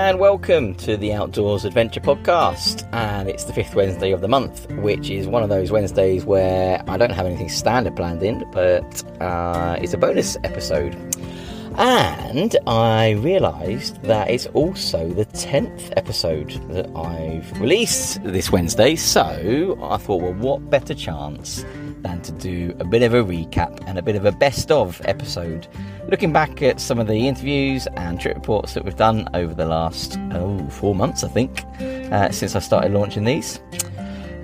and welcome to the Outdoors Adventure Podcast. And it's the 5th Wednesday of the month, which is one of those Wednesdays where I don't have anything standard planned in, but it's a bonus episode. And I realised that it's also the 10th episode that I've released this Wednesday, so I thought, well, what better chance than to do a bit of a recap and a bit of a best of episode, looking back at some of the interviews and trip reports that we've done over the last 4 months, I think, since I started launching these.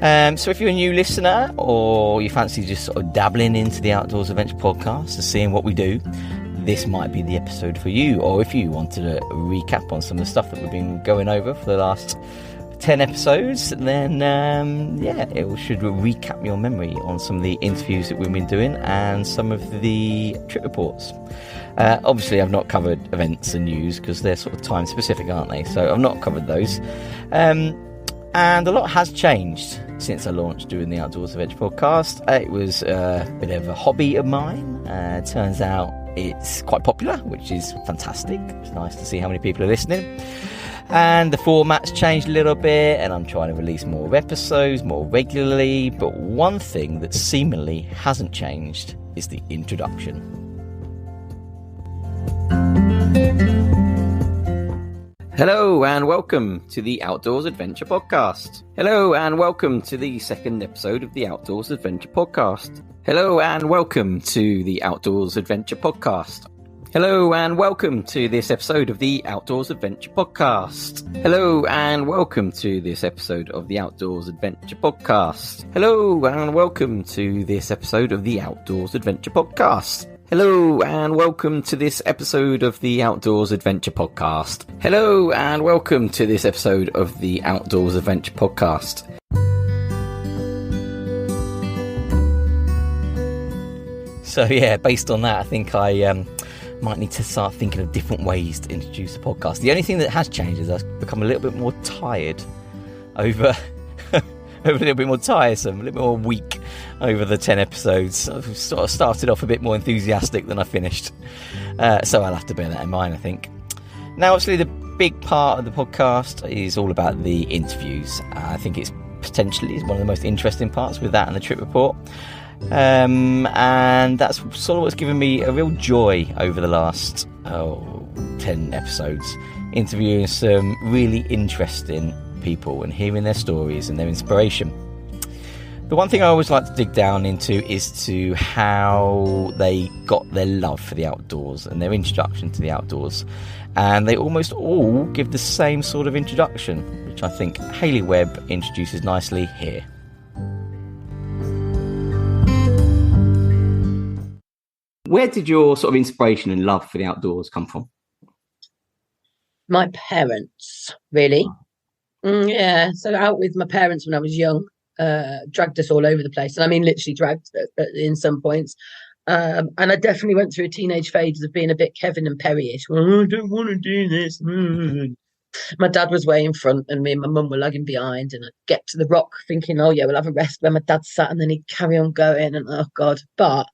So if you're a new listener, or you fancy just sort of dabbling into the Outdoors Adventure Podcast and seeing what we do, this might be the episode for you. Or if you wanted a recap on some of the stuff that we've been going over for the last 10 episodes, then it should recap your memory on some of the interviews that we've been doing and some of the trip reports. Obviously I've not covered events and news because they're sort of time specific, aren't they? So I've not covered those. And a lot has changed since I launched doing the Outdoors Adventure Podcast. It was a bit of a hobby of mine. Turns out it's quite popular, which is fantastic. It's nice to see how many people are listening. And the format's changed a little bit, and I'm trying to release more episodes more regularly. But one thing that seemingly hasn't changed is the introduction. Hello and welcome to the Outdoors Adventure Podcast. Hello and welcome to the second episode of the Outdoors Adventure Podcast. Hello and welcome to the Outdoors Adventure Podcast. Hello and welcome to this episode of the Outdoors Adventure Podcast. Hello and welcome to this episode of the Outdoors Adventure Podcast. Hello and welcome to this episode of the Outdoors Adventure Podcast. Hello and welcome to this episode of the Outdoors Adventure Podcast. Hello and welcome to this episode of the Outdoors Adventure Podcast. So yeah, based on that, I think I might need to start thinking of different ways to introduce the podcast. The only thing that has changed is I've become a little bit more tired over a little bit more tiresome, a little bit more weak over the 10 episodes. I've sort of started off a bit more enthusiastic than I finished. So I'll have to bear that in mind, I think. Now, obviously, the big part of the podcast is all about the interviews. I think it's potentially one of the most interesting parts with that and the trip report. And that's sort of what's given me a real joy over the last 10 episodes, interviewing some really interesting people and hearing their stories and their inspiration. The one thing I always like to dig down into is to how they got their love for the outdoors and their introduction to the outdoors, and they almost all give the same sort of introduction, which I think Hayley Webb introduces nicely here. Where did your sort of inspiration and love for the outdoors come from? My parents, really. Yeah, so out with my parents when I was young, dragged us all over the place. And I mean, literally dragged in some points. And I definitely went through a teenage phase of being a bit Kevin and Perry-ish. Well, I don't want to do this. My dad was way in front and me and my mum were lagging behind. And I'd get to the rock thinking, oh, yeah, we'll have a rest where my dad sat. And then he'd carry on going. And oh, God. But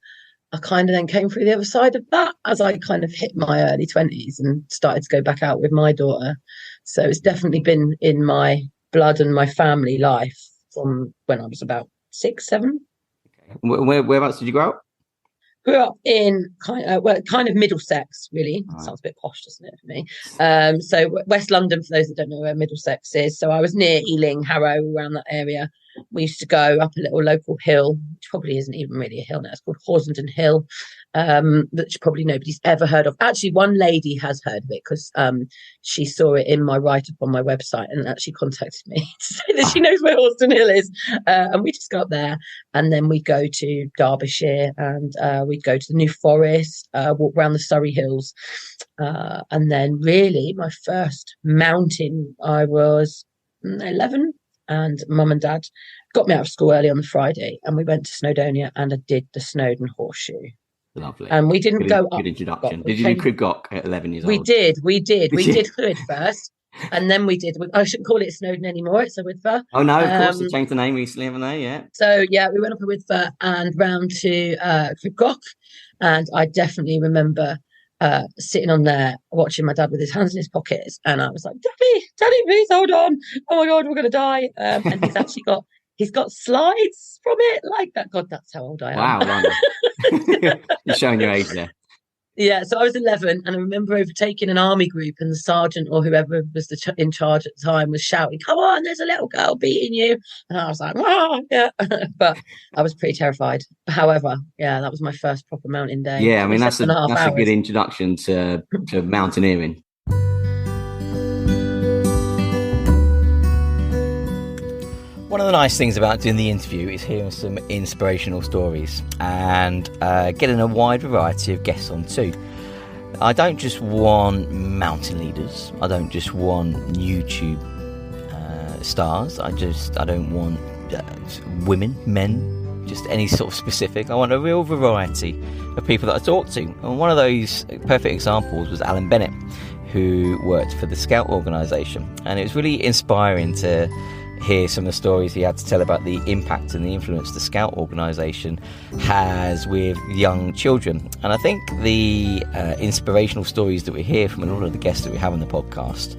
I kind of then came through the other side of that as I kind of hit my early 20s and started to go back out with my daughter. So it's definitely been in my blood and my family life from when I was about 6, 7. Okay. Whereabouts did you grow up? Grew up in kind of Middlesex, really. Right. Sounds a bit posh, doesn't it, for me? So West London, for those that don't know where Middlesex is. So I was near Ealing, Harrow, around that area. We used to go up a little local hill, which probably isn't even really a hill now. It's called Horsenden Hill, which probably nobody's ever heard of. Actually, one lady has heard of it because she saw it in my write-up on my website and actually contacted me to say that she knows where Horsenden Hill is. And we just got there, and then we'd go to Derbyshire, and we'd go to the New Forest, walk around the Surrey Hills. And then really my first mountain, I was 11. And mum and dad got me out of school early on the Friday, and we went to Snowdonia, and I did the Snowdon Horseshoe. Lovely. And we didn't go up. Good introduction. Did you do Crib Goch at 11 years old? We did. We did Crib first, and then we did. I shouldn't call it Snowdon anymore. It's a Withfer. Oh no, of course, they changed the name recently, haven't they? Yeah. So yeah, we went up a Withfer and round to Crib Goch, and I definitely remember sitting on there watching my dad with his hands in his pockets, and I was like, Daddy, please hold on. Oh my God, we're gonna die. And he's got slides from it like that. God, that's how old I am. Wow, you're showing your age there. Yeah, so I was 11, and I remember overtaking an army group, and the sergeant or whoever was in charge at the time was shouting, "Come on, there's a little girl beating you!" And I was like, "Oh, yeah," but I was pretty terrified. However, yeah, that was my first proper mountain day. Yeah, I mean that's a good introduction to mountaineering. One of the nice things about doing the interview is hearing some inspirational stories and getting a wide variety of guests on too. I don't just want mountain leaders. I don't just want YouTube stars. I don't want women, men, just any sort of specific. I want a real variety of people that I talk to. And one of those perfect examples was Alan Bennett, who worked for the Scout organisation. And it was really inspiring to hear some of the stories he had to tell about the impact and the influence the Scout organisation has with young children. And I think the inspirational stories that we hear from a lot of the guests that we have on the podcast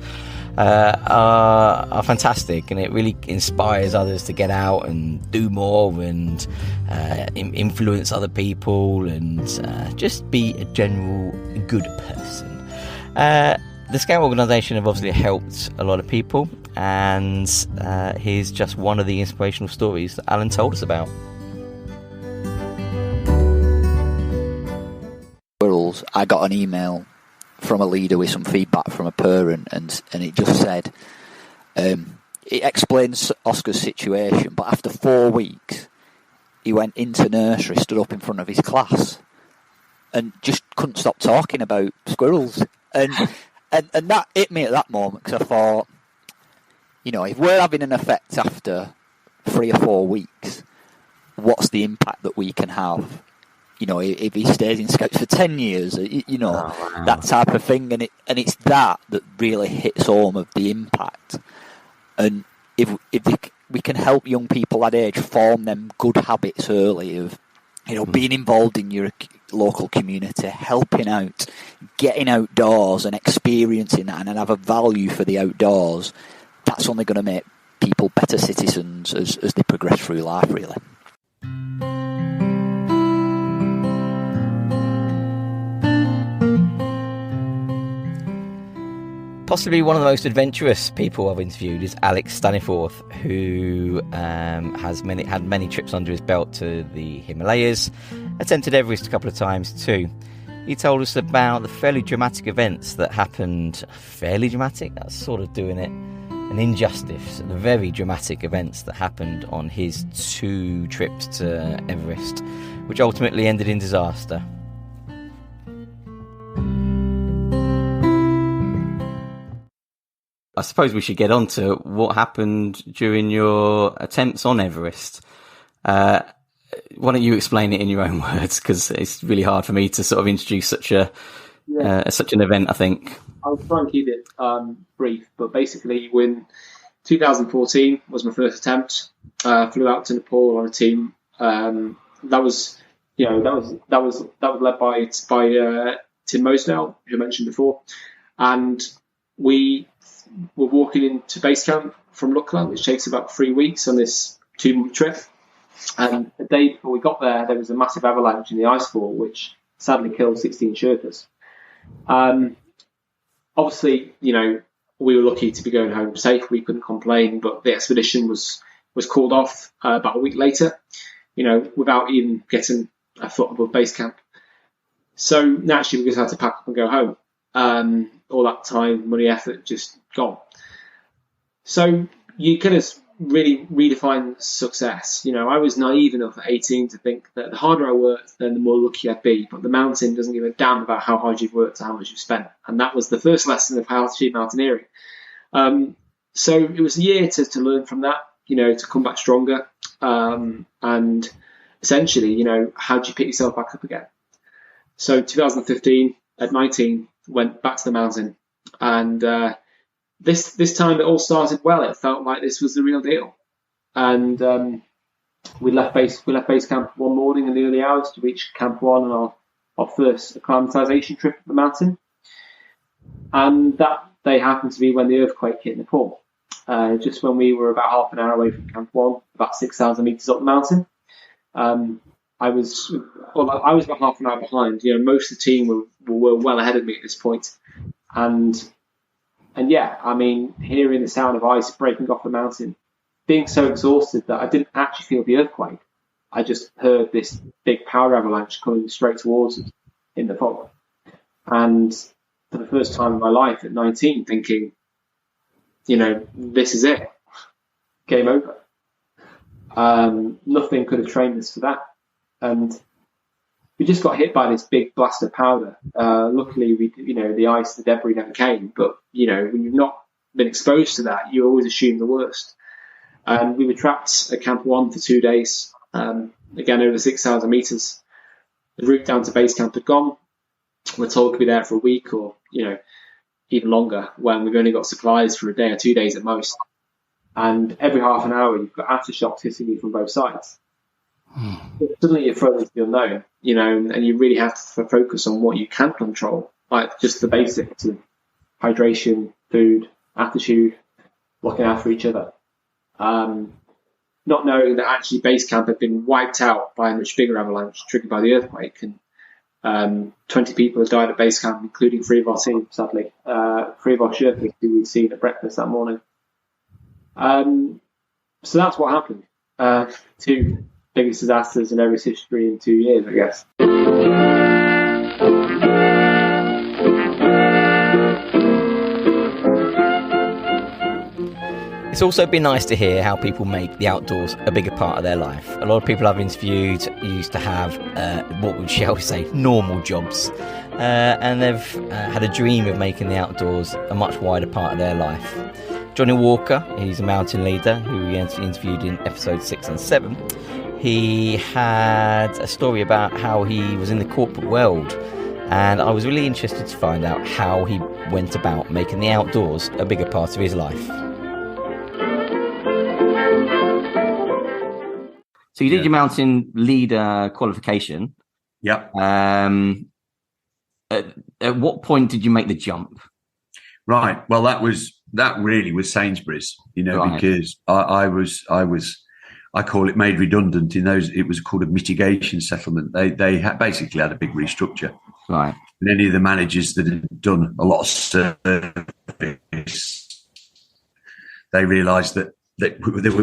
are fantastic, and it really inspires others to get out and do more and influence other people and just be a general good person. The Scout organisation have obviously helped a lot of people, and here's just one of the inspirational stories that Alan told us about. I got an email from a leader with some feedback from a parent, and it just said, it explains Oscar's situation, but after 4 weeks, he went into nursery, stood up in front of his class, and just couldn't stop talking about squirrels. And that hit me at that moment, because I thought, if we're having an effect after 3 or 4 weeks, what's the impact that we can have? If he stays in Scouts for 10 years, that type of thing. And it's that really hits home of the impact. And if we can help young people that age form them good habits early of, being involved in your local community, helping out, getting outdoors and experiencing that, and have a value for the outdoors, that's only going to make people better citizens as they progress through life, really. Possibly one of the most adventurous people I've interviewed is Alex Staniforth, who had many trips under his belt to the Himalayas, attempted Everest a couple of times too. He told us about the fairly dramatic events that happened. Fairly dramatic? That's sort of doing it an injustice. The very dramatic events that happened on his 2 trips to Everest, which ultimately ended in disaster. I suppose we should get on to what happened during your attempts on Everest. Why don't you explain it in your own words, because it's really hard for me to sort of introduce such an event, I think. I'll try and keep it brief, but basically when 2014 was my first attempt, flew out to Nepal on a team. That was led by Tim Mosdale, who I mentioned before, and we were walking into base camp from Lukla, which takes about 3 weeks on this 2-month trip. And the day before we got there was a massive avalanche in the icefall, which sadly killed 16 Sherpas. Obviously, we were lucky to be going home safe. We couldn't complain, but the expedition was called off about a week later, without even getting a foot above base camp. So naturally, we just had to pack up and go home. All that time, money, effort just gone. So you kind of really redefine success. I was naive enough at 18 to think that the harder I worked, then the more lucky I'd be. But the mountain doesn't give a damn about how hard you've worked or how much you've spent. And that was the first lesson of how to achieve mountaineering. So it was a year to learn from that, to come back stronger. And essentially, how do you pick yourself back up again? So 2015, at 19, went back to the mountain. And this time it all started well. It felt like this was the real deal. And we left base camp one morning in the early hours to reach Camp 1 on our our first acclimatization trip up the mountain. And that day happened to be when the earthquake hit Nepal. Just when we were about half an hour away from Camp 1, about 6,000 meters up the mountain. I was about half an hour behind. Most of the team were well ahead of me at this point. And yeah, I mean, hearing the sound of ice breaking off the mountain, being so exhausted that I didn't actually feel the earthquake. I just heard this big power avalanche coming straight towards us in the fog. And for the first time in my life at 19, thinking, this is it. Game over. Nothing could have trained us for that. And we just got hit by this big blast of powder. Luckily, the ice, the debris never came. But, when you've not been exposed to that, you always assume the worst. And we were trapped at Camp 1 for 2 days, again, over 6,000 meters. The route down to base camp had gone. We're told to be there for a week or, even longer, when we've only got supplies for a day or 2 days at most. And every half an hour, you've got aftershocks hitting you from both sides. Suddenly you're thrown into the unknown, and you really have to focus on what you can control, like just the basics of hydration, food, attitude, looking after each other. Not knowing that actually base camp had been wiped out by a much bigger avalanche triggered by the earthquake, and 20 people had died at base camp, including 3 of our team, sadly. 3 of our Sherpas who we'd seen at breakfast that morning. So that's what happened. 2 biggest disasters in Everest's history in 2 years, I guess. It's also been nice to hear how people make the outdoors a bigger part of their life. A lot of people I've interviewed used to have shall we say, normal jobs. And they've had a dream of making the outdoors a much wider part of their life. Johnny Walker, he's a mountain leader who we interviewed in episodes 6 and 7. He had a story about how he was in the corporate world, and I was really interested to find out how he went about making the outdoors a bigger part of his life. So you did your mountain leader qualification. Yep. At what point did you make the jump? Right. Well, that really was Sainsbury's, right. Because I call it made redundant in those. It was called a mitigation settlement. They basically had a big restructure. Right. And any of the managers that had done a lot of service, they realised that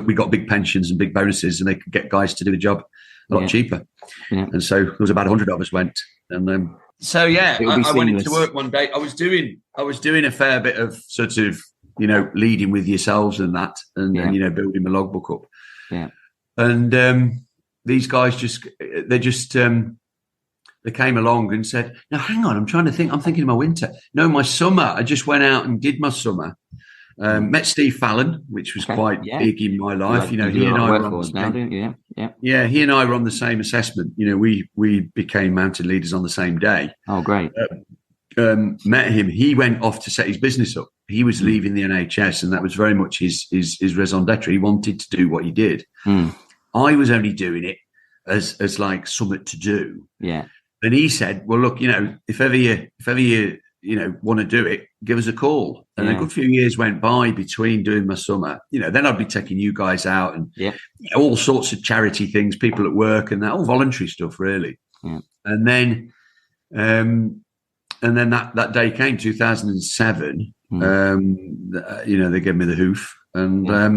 we got big pensions and big bonuses, and they could get guys to do the job a lot cheaper. Yeah. And so there was about 100 of us went, and so I went into work one day. I was doing a fair bit of sort of leading with yourselves and that, and building the logbook up. Yeah. And these guys they came along and said, "Now hang on, I'm trying to think. I'm thinking of my winter. No, my summer. I just went out and did my summer." Met Steve Fallon, which was quite big in my life. He and I were on the same, he and I were on the same assessment. We became mountain leaders on the same day. Oh, great. Met him. He went off to set his business up. He was leaving the NHS, and that was very much his raison d'etre. He wanted to do what he did. I was only doing it as like something to do. Yeah. And he said, "Well, look, if ever you want to do it, give us a call." And a good few years went by between doing my summer. Then I'd be taking you guys out and all sorts of charity things, people at work, and that all voluntary stuff, really. Yeah. And then that day came, 2007. They gave me the hoof, and I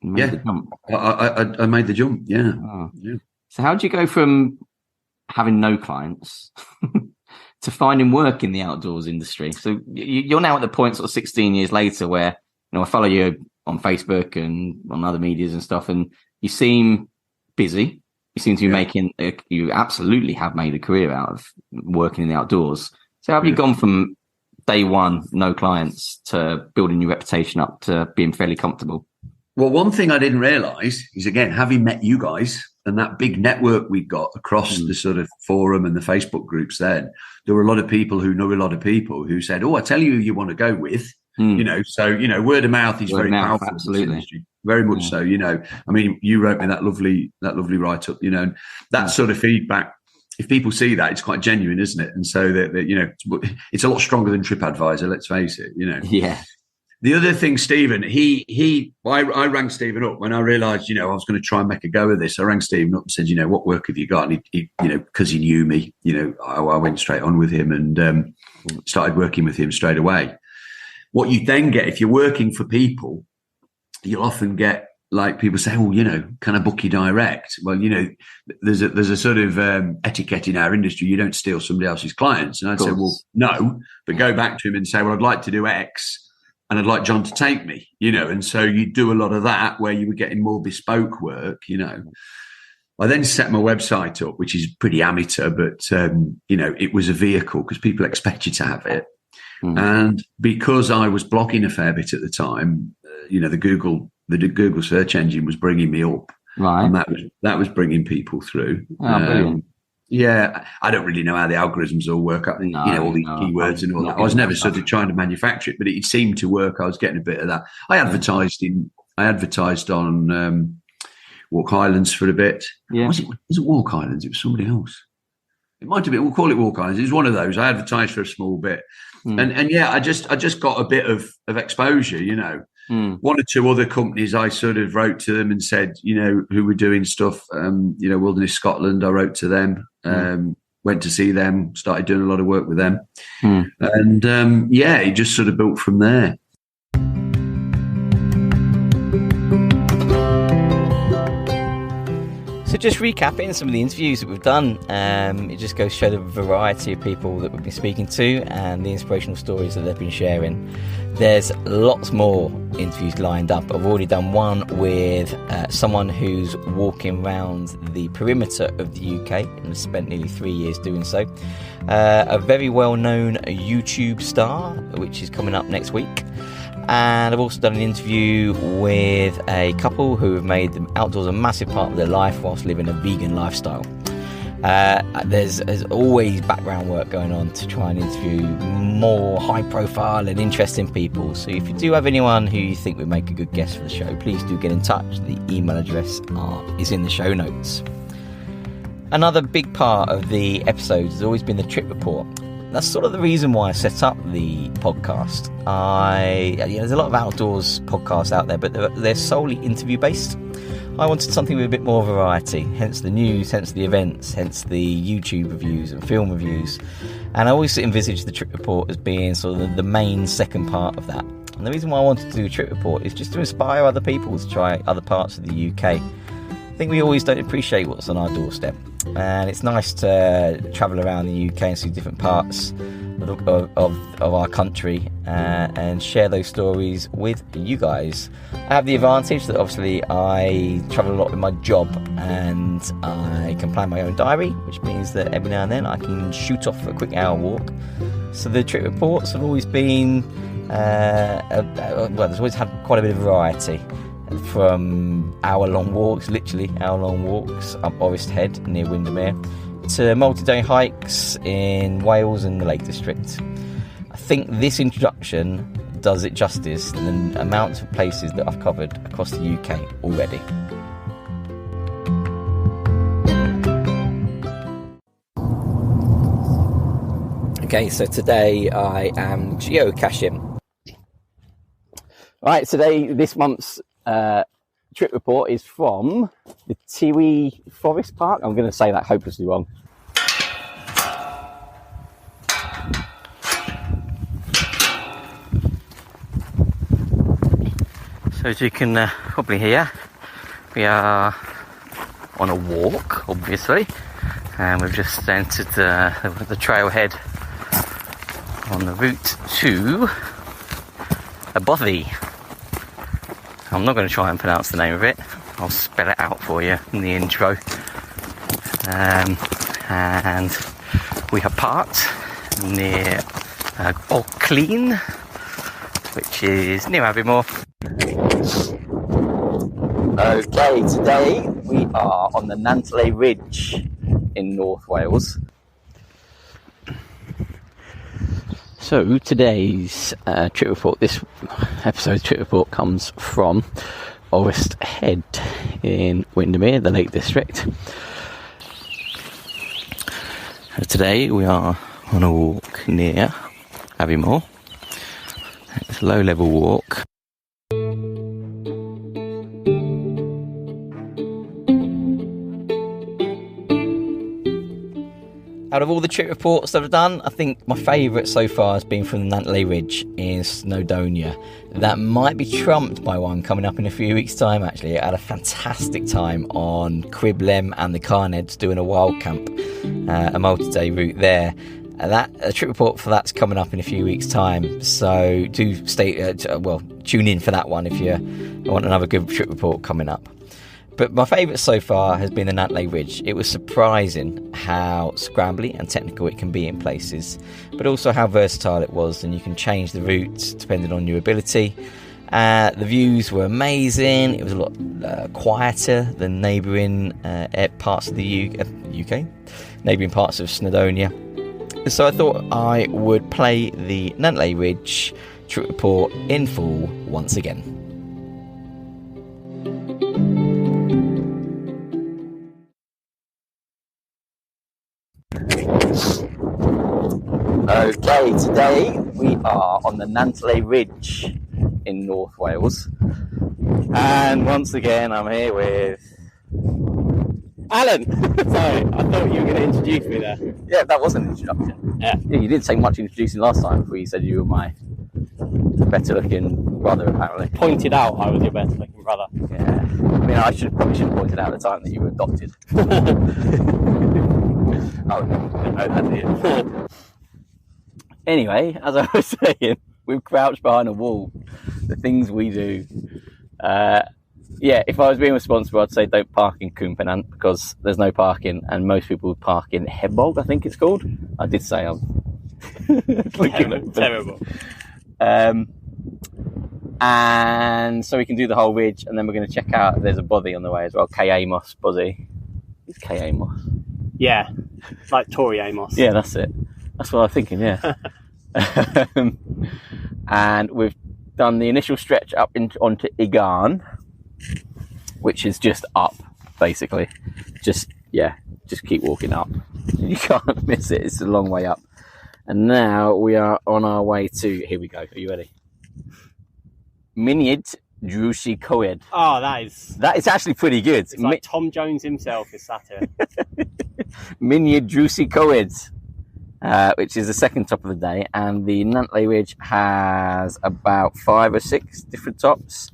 made the jump. I made the jump. Yeah. Oh. Yeah. So how did you go from having no clients to finding work in the outdoors industry? So you're now at the point, sort of 16 years later, where I follow you on Facebook and on other medias and stuff, and you seem busy. You seem to be making. You absolutely have made a career out of working in the outdoors. So how have you gone from day one, no clients, to building your reputation up to being fairly comfortable? Well, one thing I didn't realise is, again, having met you guys and that big network we got across the sort of forum and the Facebook groups, then there were a lot of people who know a lot of people who said, "Oh, I tell you who you want to go with." So, word of mouth is very powerful. Absolutely. very much so. You know, I mean, you wrote me that lovely write up. You know, and that sort of feedback. If people see that, it's quite genuine, isn't it? And so that you know, it's a lot stronger than TripAdvisor. Let's face it. You know. Yeah. The other thing, Stephen, I rang Stephen up when I realised, you know, I was going to try and make a go of this. I rang Stephen up and said, you know, what work have you got? And he you know, because he knew me, you know, I went straight on with him and started working with him straight away. What you then get, if you're working for people, you'll often get like people say, oh, you know, can I book you direct? Well, you know, there's a sort of etiquette in our industry. You don't steal somebody else's clients. And I'd say, well, no, but go back to him and say, well, I'd like to do X. And I'd like John to take me, you know, and so you do a lot of that where you were getting more bespoke work, you know. I then set my website up, which is pretty amateur, but, you know, it was a vehicle because people expect you to have it. And because I was blogging a fair bit at the time, you know, the Google search engine was bringing me up. Right. And that was bringing people through. Oh, brilliant. Yeah, I don't really know how the algorithms all work. You know, all these keywords and all that. I was never sort of trying to manufacture it, but it seemed to work. I was getting a bit of that. I advertised on Walk Islands for a bit. Yeah. Was it Walk Islands? It was somebody else. It might have been. We'll call it Walk Islands. It was one of those. I advertised for a small bit, and yeah, I just got a bit of exposure. You know. One or two other companies, I sort of wrote to them and said, you know, who were doing stuff, you know, Wilderness Scotland, I wrote to them, went to see them, started doing a lot of work with them. And yeah, it just sort of built from there. So just recapping some of the interviews that we've done, it just goes to show the variety of people that we've been speaking to and the inspirational stories that they've been sharing. There's lots more interviews lined up. I've already done one with someone who's walking around the perimeter of the UK and has spent nearly 3 years doing so. A very well-known YouTube star, which is coming up next week. And I've also done an interview with a couple who have made the outdoors a massive part of their life whilst living a vegan lifestyle. There's always background work going on to try and interview more high profile and interesting people. So if you do have anyone who you think would make a good guest for the show, please do get in touch. The email address is in the show notes. Another big part of the episodes has always been the trip report. That's sort of the reason why I set up the podcast. There's a lot of outdoors podcasts out there, but they're solely interview based. I wanted something with a bit more variety, hence the news, hence the events, hence the YouTube reviews and film reviews. And I always envisaged the trip report as being sort of the main second part of that. And the reason why I wanted to do a trip report is just to inspire other people to try other parts of the UK. I think we always don't appreciate what's on our doorstep, and it's nice to travel around the UK and see different parts of our country and share those stories with you guys. I have the advantage that obviously I travel a lot with my job and I can plan my own diary, which means that every now and then I can shoot off for a quick hour walk. So the trip reports have always been there's always had quite a bit of variety, from hour-long walks, literally hour-long walks up Orist Head near Windermere, to multi-day hikes in Wales and the Lake District. I think this introduction does it justice, the amount of places that I've covered across the UK already. Okay, so today I am geocaching. Right, this month's trip report is from the Tiwi Forest Park. I'm going to say that hopelessly wrong. So as you can probably hear, we are on a walk, obviously, and we've just entered the trailhead on the route to Abothy. I'm not going to try and pronounce the name of it. I'll spell it out for you in the intro. And we have parked near Auckleen, which is near Aviemore. Okay, today we are on the Nantley Ridge in North Wales. So today's trip report, this episode's trip report comes from Forest Head in Windermere, the Lake District. Today we are on a walk near Aviemore. It's a low-level walk. Out of all the trip reports that I've done, I think my favourite so far has been from the Nantley Ridge in Snowdonia. That might be trumped by one coming up in a few weeks' time, actually. I had a fantastic time on Criblem and the Carneds doing a wild camp, a multi-day route there. A trip report for that's coming up in a few weeks' time, so do tune in for that one if you want another good trip report coming up. But my favourite so far has been the Nantley Ridge. It was surprising how scrambly and technical it can be in places, but also how versatile it was, and you can change the routes depending on your ability. The views were amazing. It was a lot quieter than neighbouring parts of the UK, neighbouring parts of Snowdonia. So I thought I would play the Nantley Ridge trip report in full once again. Okay, today we are on the Nantley Ridge in North Wales, and once again I'm here with Alan. Sorry, I thought you were going to introduce me there. Yeah, that was an introduction. Yeah, you didn't say much introducing last time before you said you were my better looking brother, apparently. Pointed out I was your better looking brother. Yeah, I mean, I probably should have pointed out at the time that you were adopted. Oh, no, that did. Anyway, as I was saying, we've crouched behind a wall. The things we do. If I was being responsible, I'd say don't park in Cwmpenant because there's no parking, and most people would park in Hebog, I think it's called. I did say I'm terrible. And so we can do the whole ridge, and then we're going to check out. There's a bothy on the way as well. K. Amos bothy. It's K. Amos. Yeah, like Tori Amos. Yeah, that's it. That's what I was thinking. Yeah. And we've done the initial stretch up onto Igarn, which is just up, basically. Just keep walking up. You can't miss it. It's a long way up. And now we are on our way to. Here we go. Are you ready? Miniad Drusy Coed. Oh, that is actually pretty good. It's like Tom Jones himself is sat here. Miniad Drusy Coed. Which is the second top of the day, and the Nantley Ridge has about 5 or 6 different tops,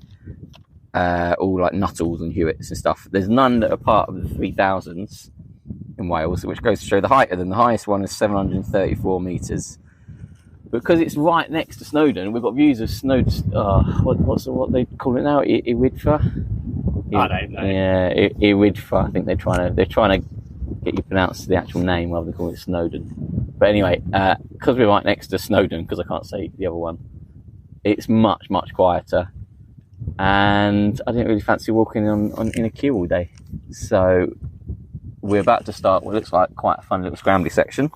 all like Nuttalls and Hewitts and stuff. There's none that are part of the 3000s in Wales, which goes to show the height of them. The highest one is 734 metres. Because it's right next to Snowdon, we've got views of Snowdon. What they call it now? Iwidfa? I don't know. Yeah, Iwidfa. I think they're trying to get you pronounced the actual name rather than calling it Snowdon. But anyway, because we're right next to Snowdon, because I can't say the other one, it's much, much quieter. And I didn't really fancy walking in a queue all day. So we're about to start what looks like quite a fun little scrambly section.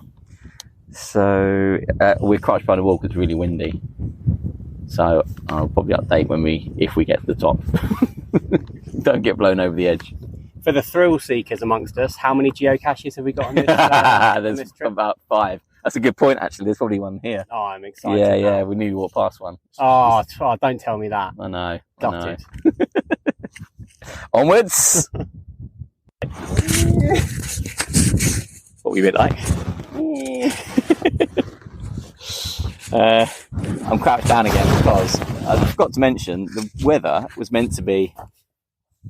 So we're crouched behind a wall because it's really windy. So I'll probably update if we get to the top. Don't get blown over the edge. For the thrill seekers amongst us, how many geocaches have we got on this? There's this trip? About 5. That's a good point, actually. There's probably one here. Oh, I'm excited. Yeah, we knew you walked past one. Oh, don't tell me that. I know. Gutted. Onwards. What were you a bit like? I'm crouched down again because I forgot to mention the weather was meant to be.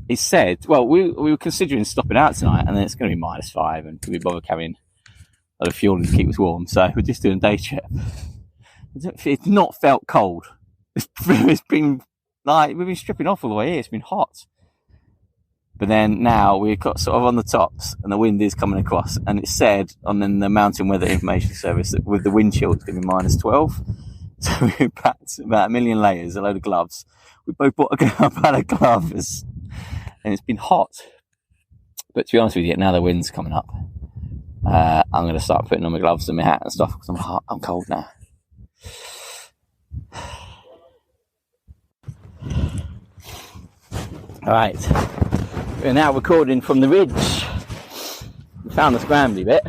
He said, well, we were considering stopping out tonight, and then it's going to be -5, and could we bother carrying a lot of fuel and keep us warm? So we're just doing a day trip. It's not felt cold. It's been like we've been stripping off all the way here. It's been hot. But then now we've got sort of on the tops, and the wind is coming across, and it said on the Mountain Weather Information Service that with the wind chill it's going to be -12. So we packed about 1 million layers, a load of gloves. We both bought a pair of gloves. And it's been hot. But to be honest with you, now the wind's coming up. I'm going to start putting on my gloves and my hat and stuff because I'm hot. I'm cold now. Right, we're now recording from the ridge. We found the scrambly bit.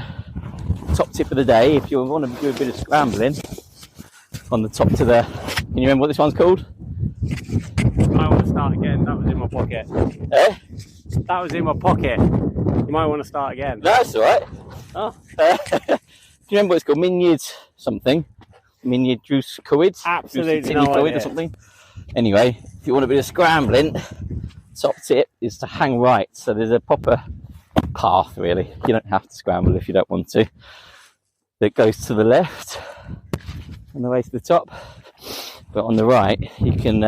Top tip of the day, if you want to do a bit of scrambling on the top to the... Can you remember what this one's called? I want to start again. That was in my pocket. Eh? That was in my pocket. You might want to start again. No, that's all right. Oh. Do you remember what it's called? Minyard something? Minyard Drws Coed? Absolutely no idea. Or something? Anyway, if you want a bit of scrambling, top tip is to hang right. So there's a proper path, really. You don't have to scramble if you don't want to. That goes to the left on the way to the top. But on the right, you can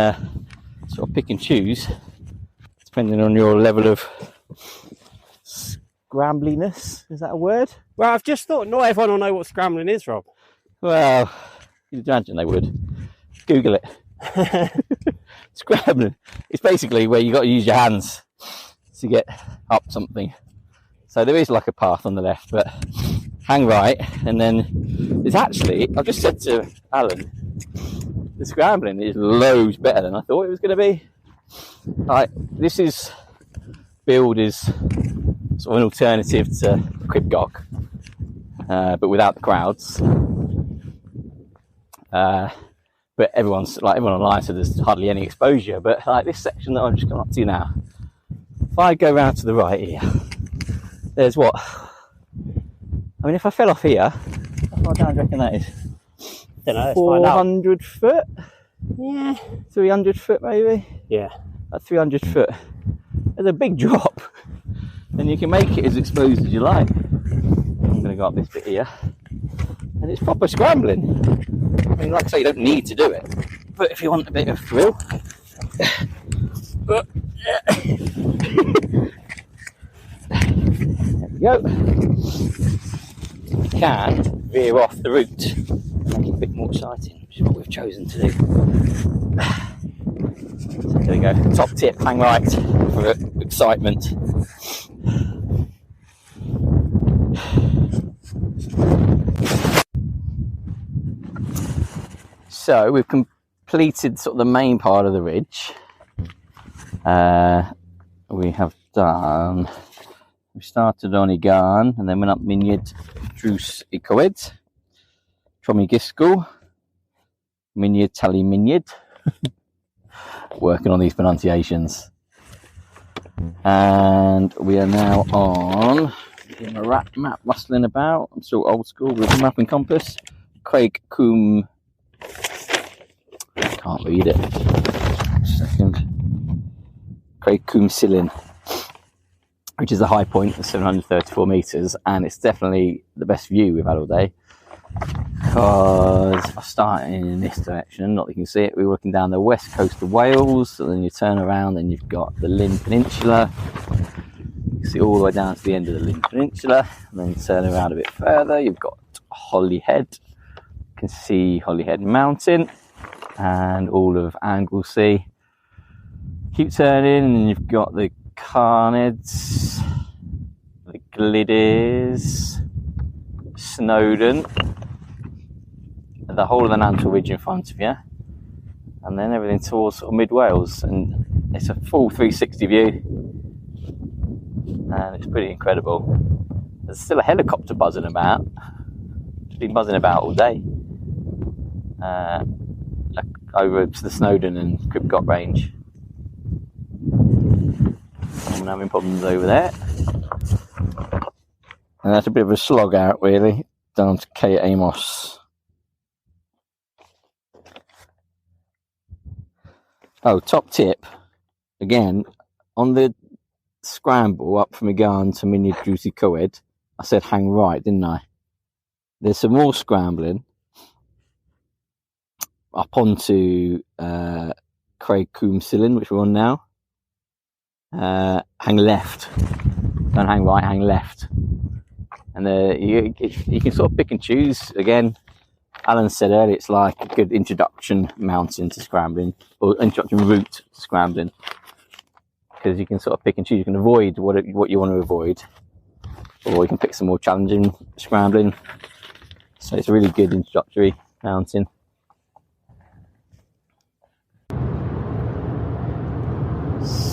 sort of pick and choose, depending on your level of scrambliness. Is that a word? Well, I've just thought not everyone will know what scrambling is, Rob. Well, you'd imagine they would. Google it. Scrambling. It's basically where you got to use your hands to get up something. So there is like a path on the left, but hang right, and then there's actually, I've just said to Alan, the scrambling is loads better than I thought it was going to be. Like, this is billed as sort of an alternative to Cribgoch, but without the crowds. But everyone online said there's hardly any exposure. But like this section that I've just gone up to now, if I go round to the right here, there's what? I mean, if I fell off here, how far down do you reckon that is? Don't know. 400 foot? Yeah. 300 foot maybe? Yeah. At 300 foot. There's a big drop. And you can make it as exposed as you like. I'm going to go up this bit here. And it's proper scrambling. I mean, like I say, you don't need to do it. But if you want a bit of thrill... There we go. You can veer off the route and make it a bit more exciting, which is what we've chosen to do. So there we go. Top tip, hang right for excitement. So we've completed sort of the main part of the ridge. We started on Igan and then went up Minyard Drws Coed, Tromigisgol, Minyard Tali Minyard. Working on these pronunciations. And we are now on a map rustling about. I'm still old school with a map and compass. Craig Coombe. I can't read it. Second. Craig Coombe Silin, which is the high point of 734 metres, and it's definitely the best view we've had all day. Because if I start in this direction, not that you can see it, we're looking down the west coast of Wales, and then you turn around and you've got the Llyn Peninsula. You can see all the way down to the end of the Llyn Peninsula, and then you turn around a bit further, you've got Holyhead. You can see Holyhead Mountain and all of Anglesey. Keep turning, and you've got the Carneds, the Gliders, Snowdon, the whole of the Nantwil Ridge in front of you, and then everything towards sort of mid Wales, and it's a full 360 view, and it's pretty incredible. There's still a helicopter buzzing about. It's been buzzing about all day. Over to the Snowdon and Cribgoch range. I'm having problems over there. And that's a bit of a slog out, really, down to Caer Amos. Oh, top tip, again, on the scramble up from Igan to Minyard Drws Coed, I said hang right, didn't I? There's some more scrambling up onto Craig Coombe Silin, which we're on now. Hang left. Don't hang right, hang left. And you can sort of pick and choose. Again, Alan said earlier, it's like a good introduction mountain to scrambling, or introduction route to scrambling, because you can sort of pick and choose. You can avoid what you want to avoid, or you can pick some more challenging scrambling. So it's a really good introductory mountain.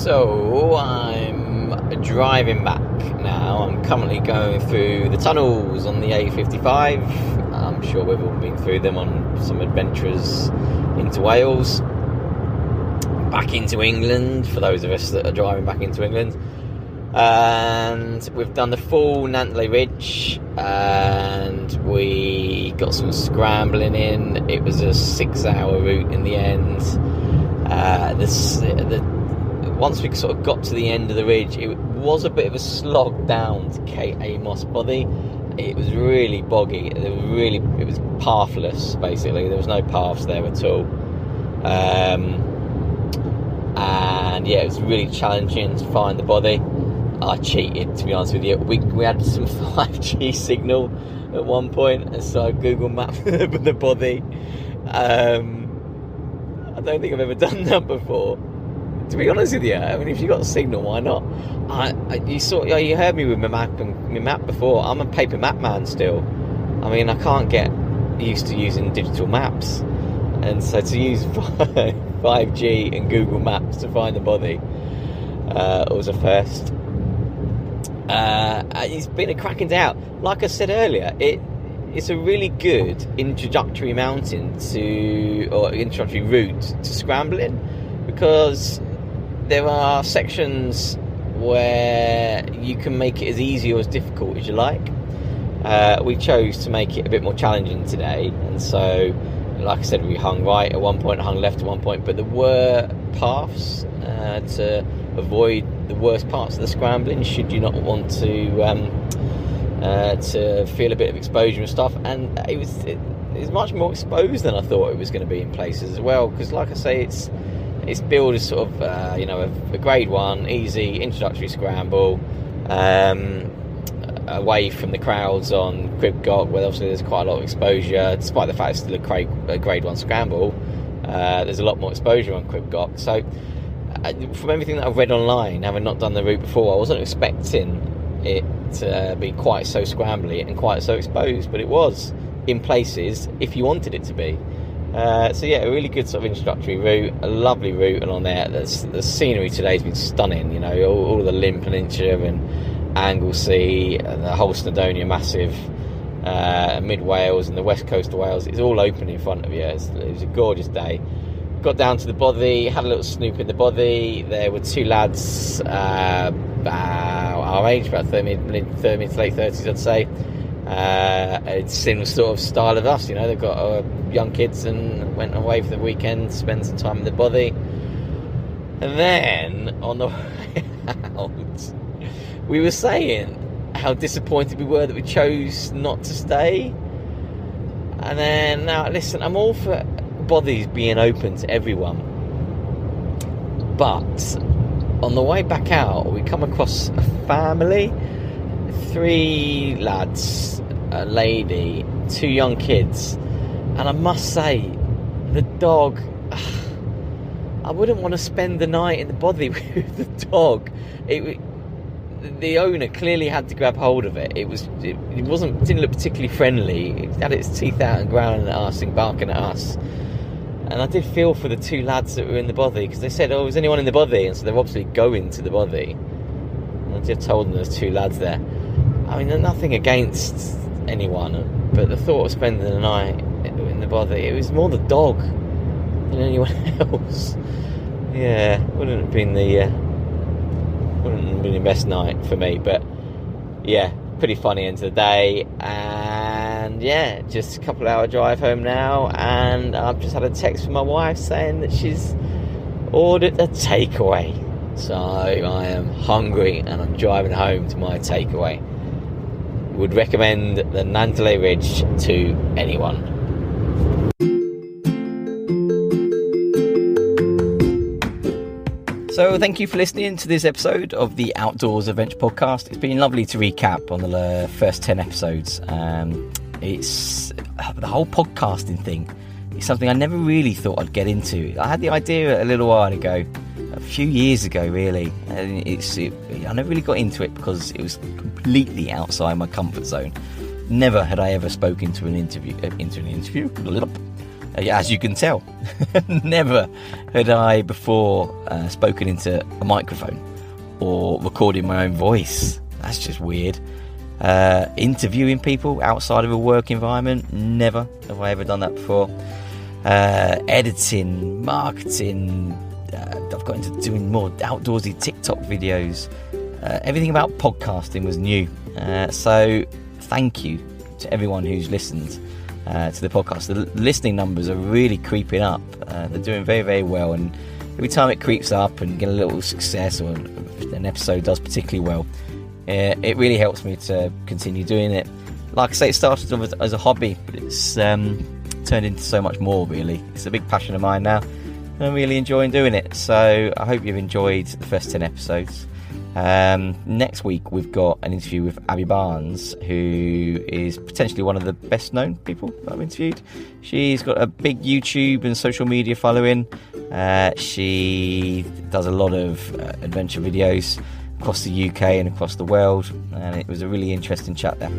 So I'm driving back now. I'm currently going through the tunnels on the A55. I'm sure we've all been through them on some adventures into Wales. Back into England, for those of us that are driving back into England. And we've done the full Nantley Ridge, and we got some scrambling in. It was a 6-hour route in the end. Once we sort of got to the end of the ridge, it was a bit of a slog down to Cape Amos Bothy. It was really boggy. It was pathless, basically. There was no paths there at all. And yeah, it was really challenging to find the bothy. I cheated, to be honest with you. We had some 5G signal at one point, and so I Google Mapped the bothy. I don't think I've ever done that before, to be honest with you. I mean, if you got a signal, why not? You heard me with my map before. I'm a paper map man still. I mean, I can't get used to using digital maps, and so to use 5G and Google Maps to find the bothy was a first. It's been a cracking day out. Like I said earlier, it's a really good introductory route to scrambling, because there are sections where you can make it as easy or as difficult as you like. We chose to make it a bit more challenging today, and so, like I said, we hung right at one point, hung left at one point, but there were paths to avoid the worst parts of the scrambling should you not want to feel a bit of exposure and stuff. And it was much more exposed than I thought it was going to be in places as well, because like I say, it's billed as sort of a grade 1 easy introductory scramble, away from the crowds on Cribgoch, where obviously there's quite a lot of exposure. Despite the fact it's still a grade 1 scramble, there's a lot more exposure on Cribgoch. So from everything that I've read online, having not done the route before, I wasn't expecting it to be quite so scrambly and quite so exposed, but it was in places if you wanted it to be. So yeah, a really good sort of introductory route, a lovely route, and on there the scenery today's been stunning. You know, all the Llyn Peninsula and Anglesey and the whole Snowdonia Massif, mid Wales and the west coast of Wales. It's all open in front of you. It was a gorgeous day. Got down to the bothy, had a little snoop in the bothy. There were two lads about our age, about 30 to late 30s, I'd say. It's similar sort of style of us, you know. They've got young kids and went away for the weekend to spend some time in the bothy. And then on the way out, we were saying how disappointed we were that we chose not to stay. And then, now listen, I'm all for bothies being open to everyone, but on the way back out we come across a family, 3 lads, a lady, 2 young kids, and I must say, the dog, I wouldn't want to spend the night in the bothy with the dog. The owner clearly had to grab hold of it. It didn't look particularly friendly. It had its teeth out and growling at us and barking at us. And I did feel for the 2 lads that were in the bothy, because they said, "Oh, is anyone in the bothy?" And so they're obviously going to the bothy. And I just told them there's 2 lads there. I mean, nothing against anyone, but the thought of spending the night in the bothy, it was more the dog than anyone else. Yeah, wouldn't have been the best night for me, but yeah, pretty funny end of the day. And yeah, just a couple hour drive home now, and I've just had a text from my wife saying that she's ordered a takeaway, so I am hungry and I'm driving home to my takeaway. Would recommend the Nantley Ridge to anyone. So thank you for listening to this episode of the Outdoors Adventure Podcast. It's been lovely to recap on the first 10 episodes. It's the whole podcasting thing is something I never really thought I'd get into. I had the idea a little while ago, a few years ago really, and I never really got into it because it was completely outside my comfort zone. Never had I ever spoken to an interview as you can tell. Never had I before spoken into a microphone or recorded my own voice. That's just weird. Interviewing people outside of a work environment, never have I ever done that before. Editing, marketing, I've got into doing more outdoorsy TikTok videos. Everything about podcasting was new. So thank you to everyone who's listened to the podcast. The listening numbers are really creeping up. They're doing very, very well, and every time it creeps up and get a little success, or an episode does particularly well, it really helps me to continue doing it. Like I say, it started off as a hobby, but it's turned into so much more, really. It's a big passion of mine now, and I'm really enjoying doing it. So I hope you've enjoyed the first 10 episodes. Next week we've got an interview with Abby Barnes, who is potentially one of the best known people that I've interviewed. She's got a big YouTube and social media following. She does a lot of adventure videos across the UK and across the world, and it was a really interesting chat there.